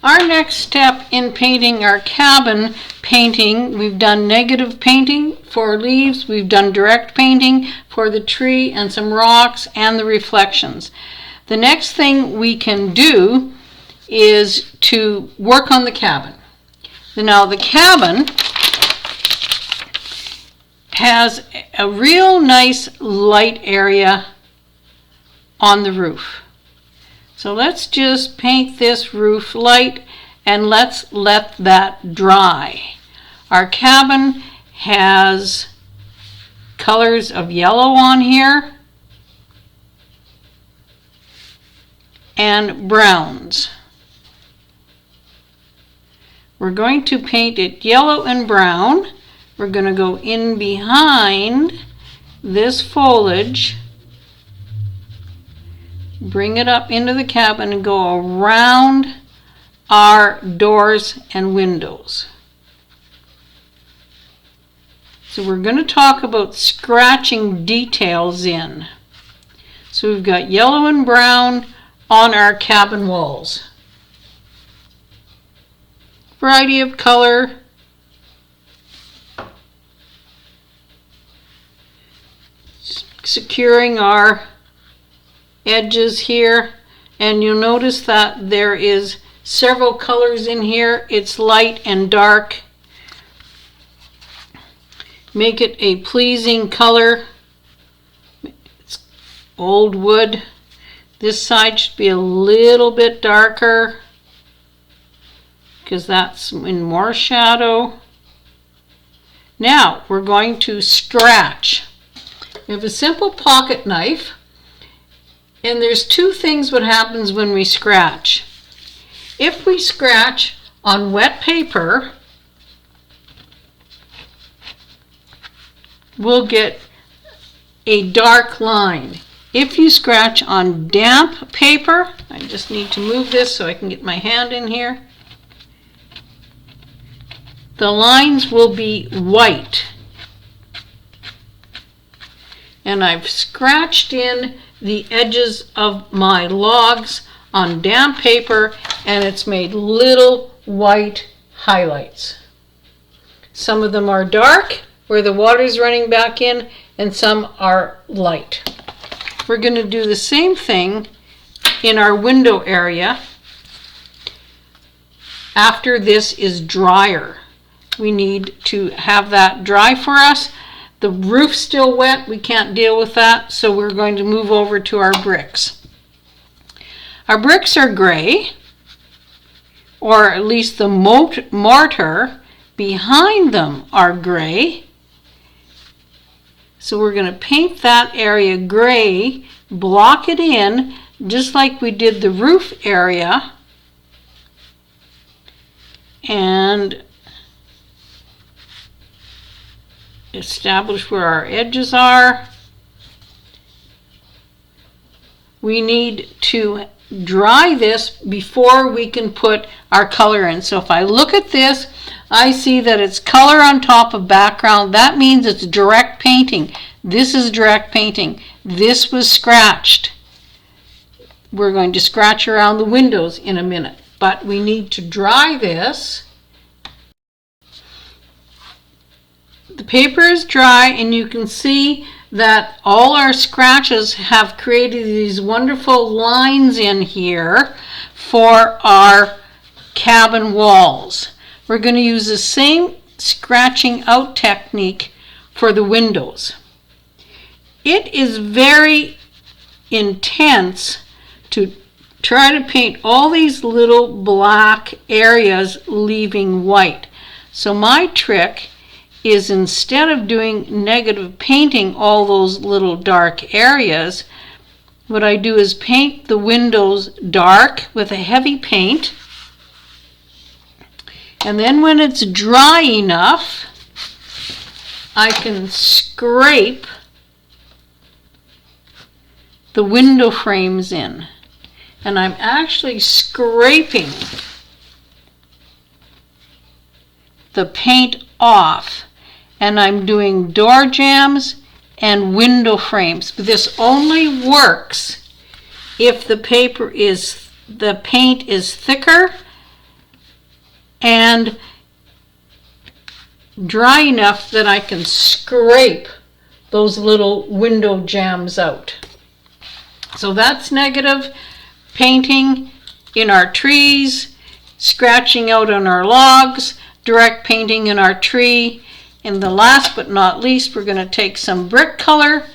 Our next step in painting our cabin painting, we've done negative painting for leaves, we've done direct painting for the tree and some rocks and the reflections. The next thing we can do is to work on the cabin. Now the cabin has a real nice light area on the roof. So let's just paint this roof light and let's let that dry. Our cabin has colors of yellow on here and browns. We're going to paint it yellow and brown. We're going to go in behind this foliage, bring it up into the cabin and go around our doors and windows. So we're going to talk about scratching details in. So we've got yellow and brown on our cabin walls. Variety of color. Securing our edges here, and you'll notice that there is several colors in here. It's light and dark. Make it a pleasing color. It's old wood. This side should be a little bit darker because that's in more shadow. Now we're going to scratch. We have a simple pocket knife, and there's two things what happens when we scratch. If we scratch on wet paper, we'll get a dark line. If you scratch on damp paper, I just need to move this so I can get my hand in here, the lines will be white. And I've scratched in the edges of my logs on damp paper, and it's made little white highlights. Some of them are dark where the water's running back in, and some are light. We're going to do the same thing in our window area after this is drier. We need to have that dry for us. The roof's still wet, we can't deal with that, so we're going to move over to our bricks. Our bricks are gray, or at least the mortar behind them are gray. So we're going to paint that area gray, block it in, just like we did the roof area, and establish where our edges are. We need to dry this before we can put our color in. So if I look at this, I see that it's color on top of background. That means it's direct painting. This is direct painting. This was scratched. We're going to scratch around the windows in a minute, but we need to dry this. The paper is dry, and you can see that all our scratches have created these wonderful lines in here for our cabin walls. We're going to use the same scratching out technique for the windows. It is very intense to try to paint all these little black areas leaving white. So my trick is, instead of doing negative painting all those little dark areas, what I do is paint the windows dark with a heavy paint, and then when it's dry enough, I can scrape the window frames in. And I'm actually scraping the paint off, and I'm doing door jambs and window frames. But this only works if the paint is thicker and dry enough that I can scrape those little window jambs out. So that's negative painting in our trees, scratching out on our logs, direct painting in our tree. And the last but not least, we're going to take some brick color,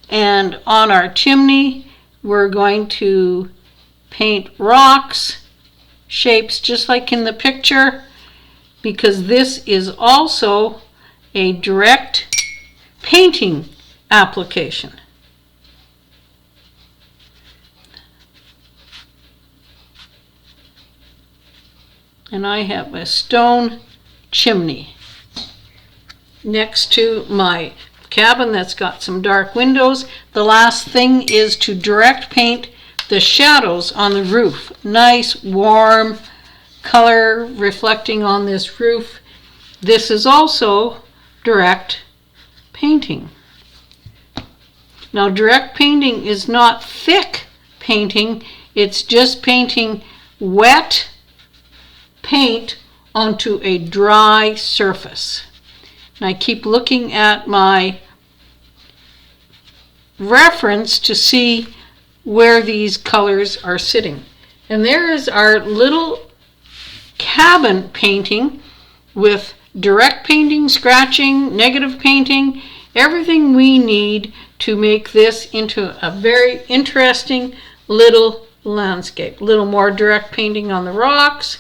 and on our chimney we're going to paint rocks, shapes just like in the picture, because this is also a direct painting application. And I have a stone chimney next to my cabin that's got some dark windows. The last thing is to direct paint the shadows on the roof. Nice warm color reflecting on this roof. This is also direct painting. Now, direct painting is not thick painting, it's just painting wet paint onto a dry surface. And I keep looking at my reference to see where these colors are sitting. And there is our little cabin painting with direct painting, scratching, negative painting, everything we need to make this into a very interesting little landscape. A little more direct painting on the rocks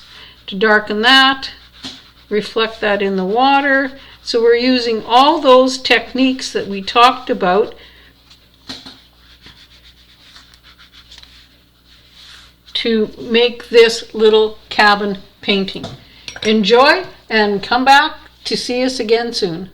to darken that, reflect that in the water. So we're using all those techniques that we talked about to make this little cabin painting. Enjoy and come back to see us again soon.